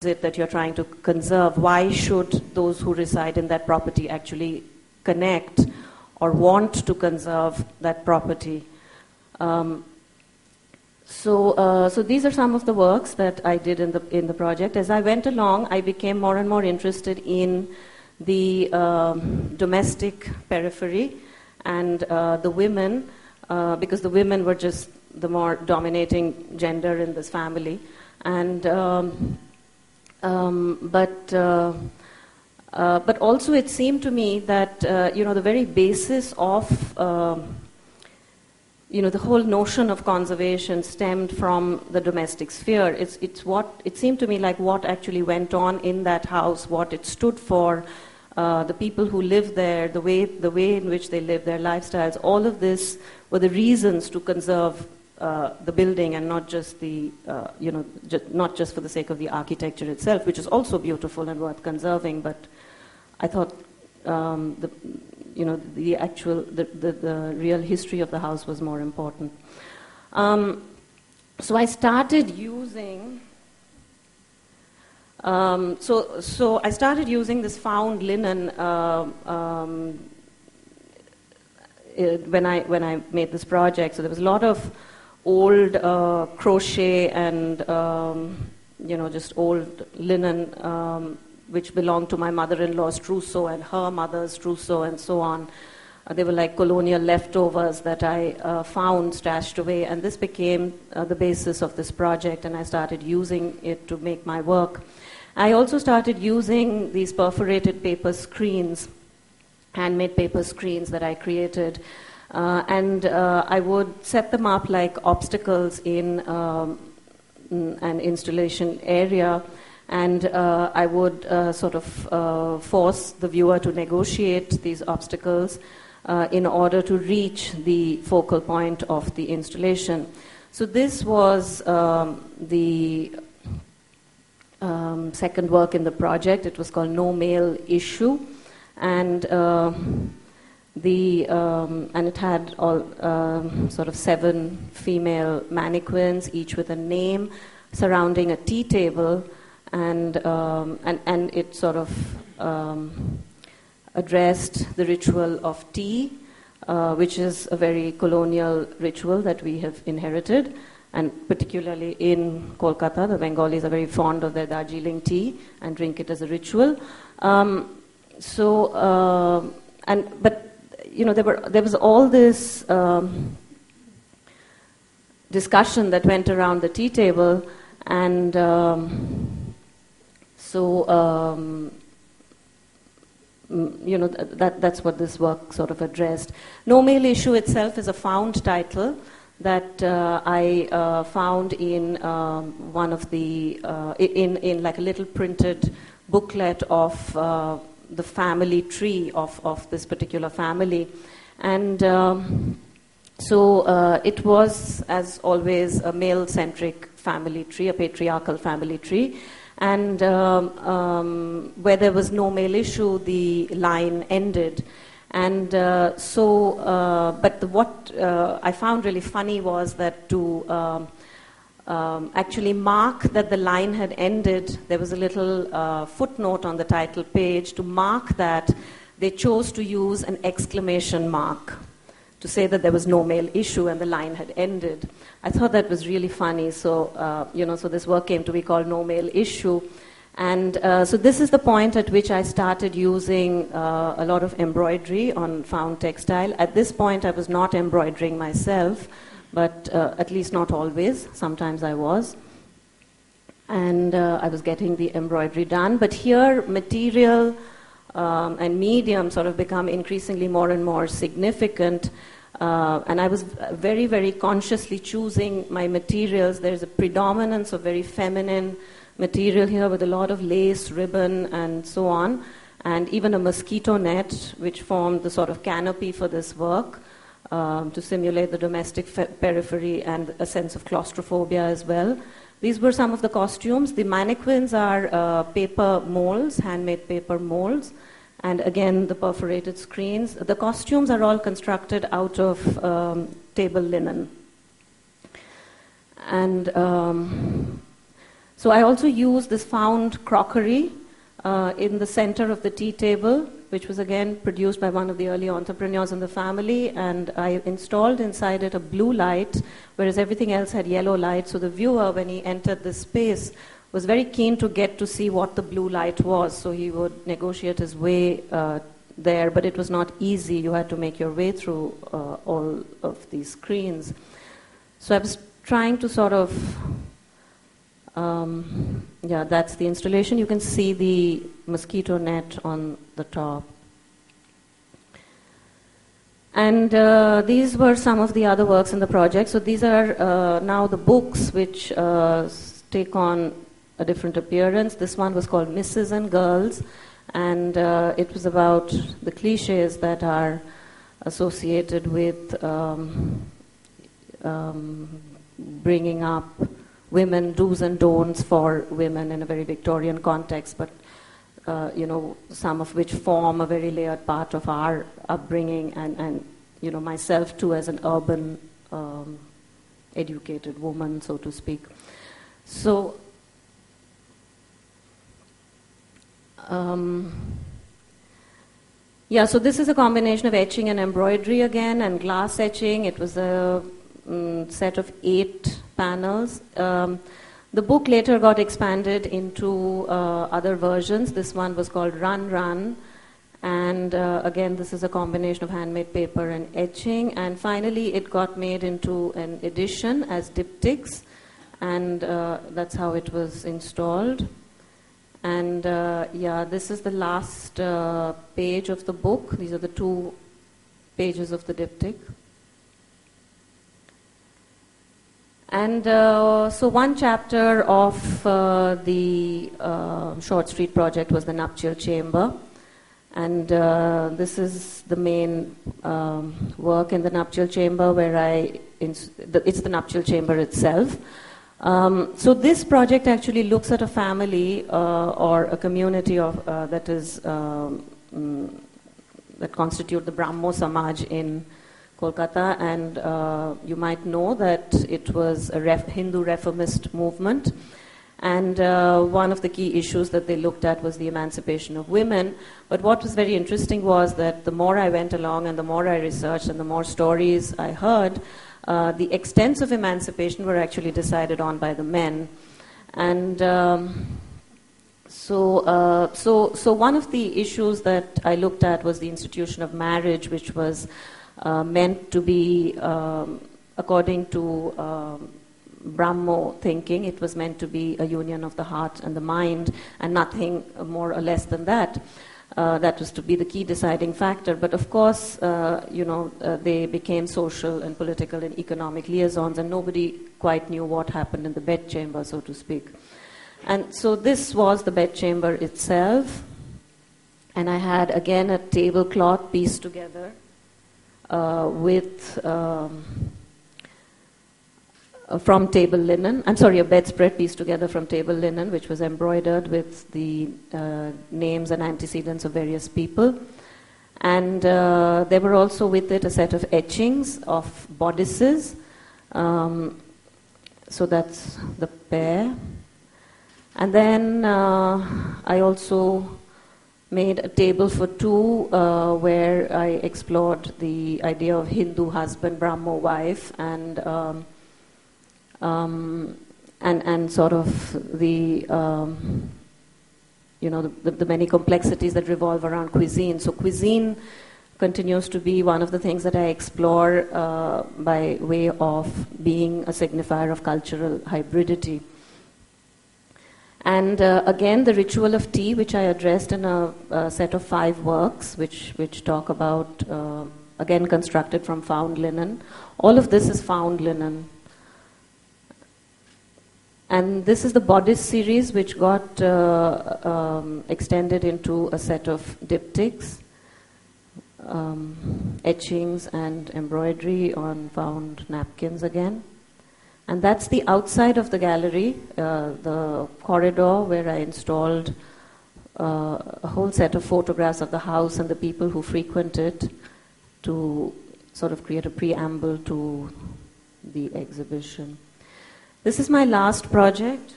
it that you're trying to conserve? Why should those who reside in that property actually connect or want to conserve that property? So these are some of the works that I did in the project. As I went along, I became more and more interested in the domestic periphery and the women, because the women were just the more dominating gender in this family. And but also it seemed to me that the very basis of the whole notion of conservation stemmed from the domestic sphere. It seemed to me like what actually went on in that house, what it stood for, the people who lived there, the way in which they lived, their lifestyles. All of this were the reasons to conserve the building, and not just not just for the sake of the architecture itself, which is also beautiful and worth conserving. But I thought the real history of the house was more important. So I started using. So I started using this found linen when I made this project. So there was a lot of old crochet and just old linen which belonged to my mother-in-law's trousseau and her mother's trousseau and so on. They were like colonial leftovers that I found stashed away, and this became the basis of this project, and I started using it to make my work. I also started using these perforated paper screens, handmade paper screens that I created, and I would set them up like obstacles in an installation area, and I would sort of force the viewer to negotiate these obstacles in order to reach the focal point of the installation. So this was the second work in the project. It was called No Male Issue, and it had all sort of 7 female mannequins, each with a name, surrounding a tea table, and it sort of addressed the ritual of tea, which is a very colonial ritual that we have inherited, and particularly in Kolkata, the Bengalis are very fond of their Darjeeling tea and drink it as a ritual. But there was all this discussion that went around the tea table, and that's what this work sort of addressed. No Male Issue itself is a found title that I found in one of the in like a little printed booklet of the family tree of this particular family, and it was, as always, a male-centric family tree, a patriarchal family tree. And where there was no male issue, the line ended. And but what I found really funny was that to actually mark that the line had ended, there was a little footnote on the title page. To mark that, they chose to use an exclamation mark to say that there was no male issue and the line had ended. I thought that was really funny. So, so this work came to be called No Male Issue. And so this is the point at which I started using a lot of embroidery on found textile. At this point, I was not embroidering myself, but at least not always. Sometimes I was. And I was getting the embroidery done. But here, material and medium sort of become increasingly more and more significant. And I was very, very consciously choosing my materials. There's a predominance of very feminine material here with a lot of lace, ribbon, and so on. And even a mosquito net, which formed the sort of canopy for this work to simulate the domestic periphery and a sense of claustrophobia as well. These were some of the costumes. The mannequins are paper molds, handmade paper molds. And again, the perforated screens. The costumes are all constructed out of table linen. And So I also used this found crockery in the center of the tea table, which was again produced by one of the early entrepreneurs in the family, and I installed inside it a blue light, whereas everything else had yellow light. So the viewer, when he entered this space, was very keen to get to see what the blue light was, so he would negotiate his way there, but it was not easy. You had to make your way through all of these screens. So I was trying to sort of, that's the installation. You can see the mosquito net on the top. And these were some of the other works in the project. So these are now the books which take on a different appearance. This one was called Misses and Girls, and it was about the cliches that are associated with bringing up women, do's and don'ts for women in a very Victorian context, but some of which form a very layered part of our upbringing, and myself too as an urban educated woman, so to speak. So so this is a combination of etching and embroidery again, and glass etching. It was a set of 8 panels. The book later got expanded into other versions. This one was called Run Run, and again this is a combination of handmade paper and etching, and finally it got made into an edition as diptychs, and that's how it was installed. And this is the last page of the book. These are the 2 pages of the diptych. And so one chapter of the Short Street project was the nuptial chamber. And this is the main work in the nuptial chamber, where it's the nuptial chamber itself. So this project actually looks at a family or a community of that constitute the Brahmo Samaj in Kolkata, and you might know that it was a Hindu reformist movement, and one of the key issues that they looked at was the emancipation of women. But what was very interesting was that the more I went along and the more I researched and the more stories I heard, the extents of emancipation were actually decided on by the men. And so one of the issues that I looked at was the institution of marriage, which was meant to be, according to Brahmo thinking, it was meant to be a union of the heart and the mind, and nothing more or less than that. That was to be the key deciding factor. But of course, they became social and political and economic liaisons, and nobody quite knew what happened in the bedchamber, so to speak. And so this was the bedchamber itself. And I had, again, a tablecloth pieced together from table linen. A bedspread pieced together from table linen, which was embroidered with the names and antecedents of various people. And there were also with it a set of etchings of bodices. So that's the pair. And then I also made a table for 2 where I explored the idea of Hindu husband, Brahmo wife, and sort of the the many complexities that revolve around cuisine. So cuisine continues to be one of the things that I explore by way of being a signifier of cultural hybridity. And again, the ritual of tea, which I addressed in a set of 5 works, which talk about, again, constructed from found linen. All of this is found linen. And this is the bodice series, which got extended into a set of diptychs, etchings and embroidery on found napkins again. And that's the outside of the gallery, the corridor where I installed a whole set of photographs of the house and the people who frequent it to sort of create a preamble to the exhibition. This is my last project.